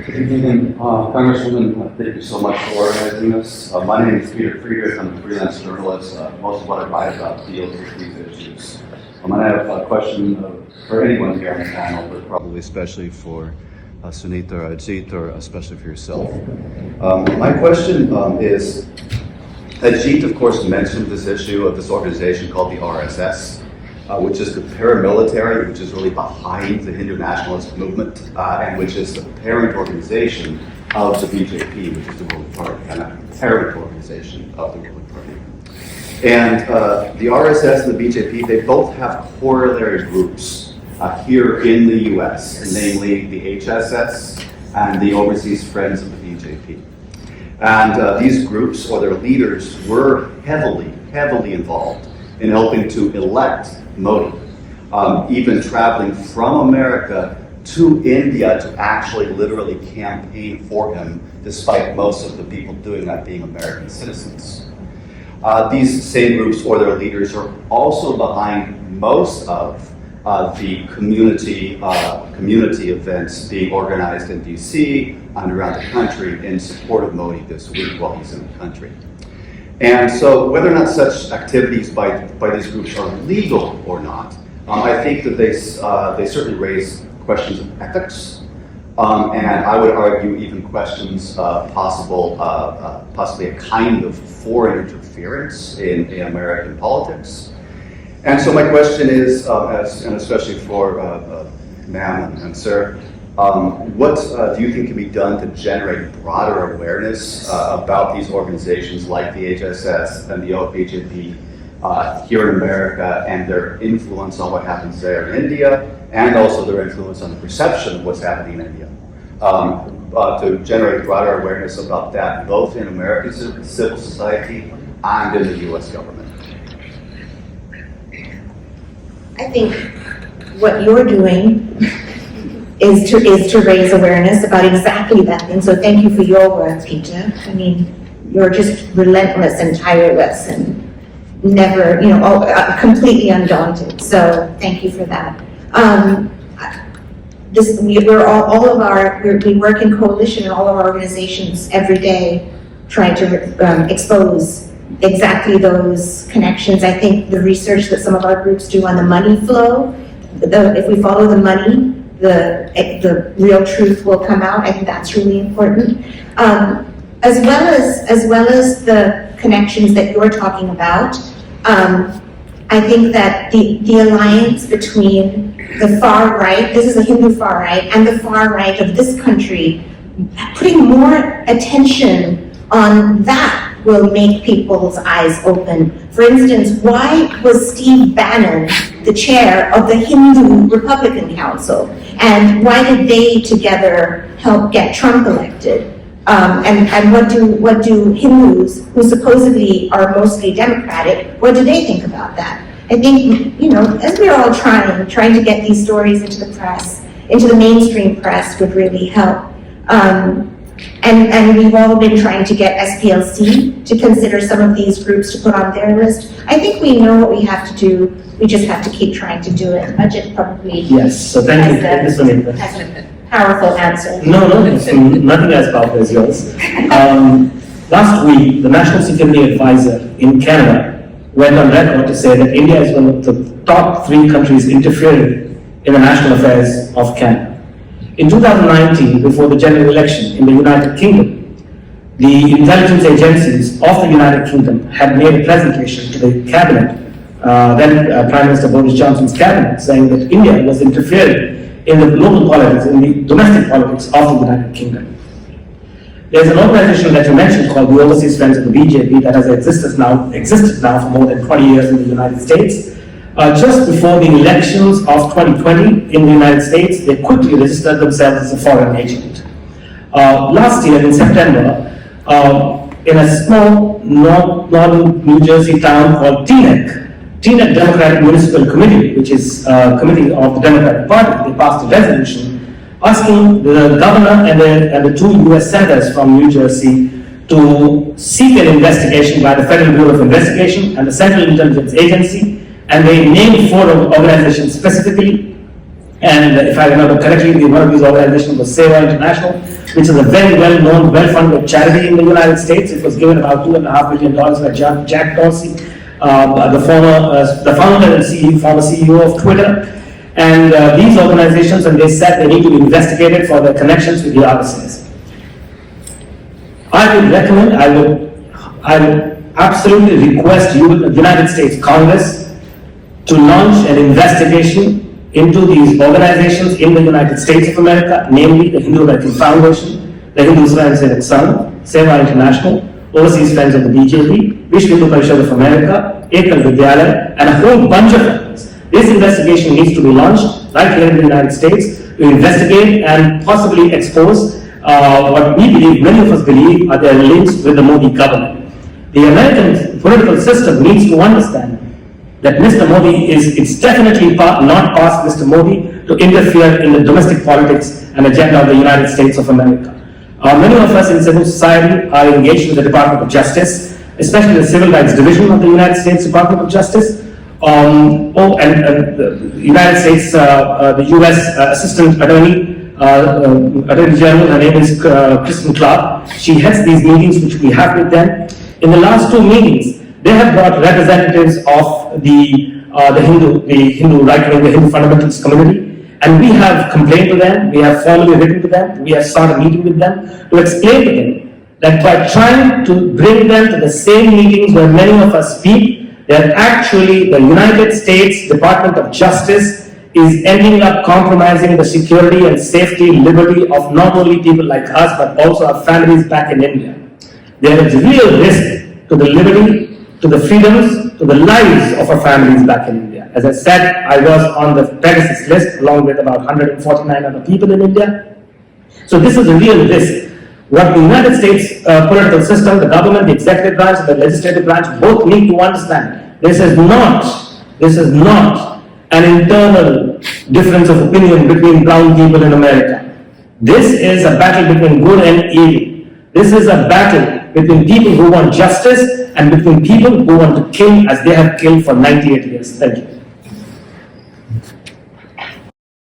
Good evening, Congresswoman. Thank you so much for organizing this. My name is Peter Friedrich. I'm a freelance journalist. Most of what I write about deals with these issues. And I have a question for anyone here on the panel, but probably especially for Sunita or Ajit, or especially for yourself. My question is, Ajit, of course, mentioned this issue of this organization called the RSS, which is the paramilitary, which is really behind the Hindu nationalist movement, and which is the parent organization of the BJP, which is the ruling party, and a parent organization of the ruling party. And the RSS and the BJP, they both have corollary groups here in the US, namely the HSS and the Overseas Friends of the BJP. And these groups, or their leaders, were heavily involved in helping to elect Modi, even traveling from America to India to actually literally campaign for him, despite most of the people doing that being American citizens. These same groups or their leaders are also behind most of the community events being organized in DC and around the country in support of Modi this week while he's in the country. And so whether or not such activities by these groups are legal or not, I think that they certainly raise questions of ethics, and I would argue even questions possibly a kind of foreign interference in American politics. And so my question is, and especially for ma'am and sir, what do you think can be done to generate broader awareness about these organizations like the HSS and the BJP here in America, and their influence on what happens there in India, and also their influence on the perception of what's happening in India? To generate broader awareness about that, both in American civil society and in the US government. I think what you're doing is to raise awareness about exactly that thing. So thank you for your work, Peter. I mean, you're just relentless and tireless and never, completely undaunted. So thank you for that. We work in coalition in all of our organizations every day, trying to expose exactly those connections. I think the research that some of our groups do on the money flow, if we follow the money, the real truth will come out. I think that's really important. As well as the connections that you're talking about, I think that the alliance between the far right, this is a Hindu far right, and the far right of this country, putting more attention on that will make people's eyes open. For instance, why was Steve Bannon the chair of the Hindu Republican Council? And why did they together help get Trump elected? And what do Hindus, who supposedly are mostly Democratic, what do they think about that? I think, as we're all trying to get these stories into the press, into the mainstream press would really help. And we've all been trying to get SPLC to consider some of these groups to put on their list. I think we know what we have to do. We just have to keep trying to do it. Ajit probably so thank you. has a powerful answer. No, it's nothing as powerful as yours. Last week, the National Security Advisor in Canada went on record to say that India is one of the top 3 countries interfering in the national affairs of Canada. In 2019, before the general election in the United Kingdom, the intelligence agencies of the United Kingdom had made a presentation to the cabinet, then Prime Minister Boris Johnson's cabinet, saying that India was interfering in the local politics, in the domestic politics of the United Kingdom. There's an organization that you mentioned called the Overseas Friends of the BJP that has existed now for more than 20 years in the United States. Just before the elections of 2020 in the United States, they quickly registered themselves as a foreign agent. Last year in September, in a small northern New Jersey town called Teaneck Democratic Municipal Committee, which is a committee of the Democratic Party, they passed a resolution asking the governor and the 2 US senators from New Jersey to seek an investigation by the Federal Bureau of Investigation and the Central Intelligence Agency, and they named 4 organizations specifically: And if I remember correctly, one of these organizations was Seva International, which is a very well-known, well-funded charity in the United States. It was given about $2.5 billion by Jack Dorsey, the founder and former CEO of Twitter. And these organizations, and they said they need to be investigated for their connections with the RSS. I would recommend, I would absolutely request you, the United States Congress, to launch an investigation into these organizations in the United States of America, namely the Hindu American Foundation, the Hindu Friends in Exile, Seva International, Overseas Friends of the BJP, Vishwa Hindu Parishad of America, Ekal Vidyalaya, and a whole bunch of others. This investigation needs to be launched right here in the United States to investigate and possibly expose what we believe, many of us believe, are their links with the Modi government. The American political system needs to understand that Mr. Modi it's definitely not past Mr. Modi to interfere in the domestic politics and agenda of the United States of America. Many of us in civil society are engaged with the Department of Justice, especially the Civil Rights Division of the United States Department of Justice. The United States, the U.S. Assistant Attorney General, her name is Kristen Clark. She heads these meetings which we have with them. In the last 2 meetings, they have brought representatives of the Hindu right wing, the Hindu fundamentalist community, and we have complained to them, we have formally written to them, we have started meeting with them to explain to them that by trying to bring them to the same meetings where many of us speak, that actually the United States Department of Justice is ending up compromising the security and safety, liberty of not only people like us, but also our families back in India. There is real risk to the liberty, to the freedoms, to the lives of our families back in India. As I said, I was on the Pegasus list along with about 149 other people in India. So this is a real risk. What the United States political system, the government, the executive branch, the legislative branch both need to understand. This is not an internal difference of opinion between brown people in America. This is a battle between good and evil. This is a battle between people who want justice and between people who want to kill as they have killed for 98 years. Thank you.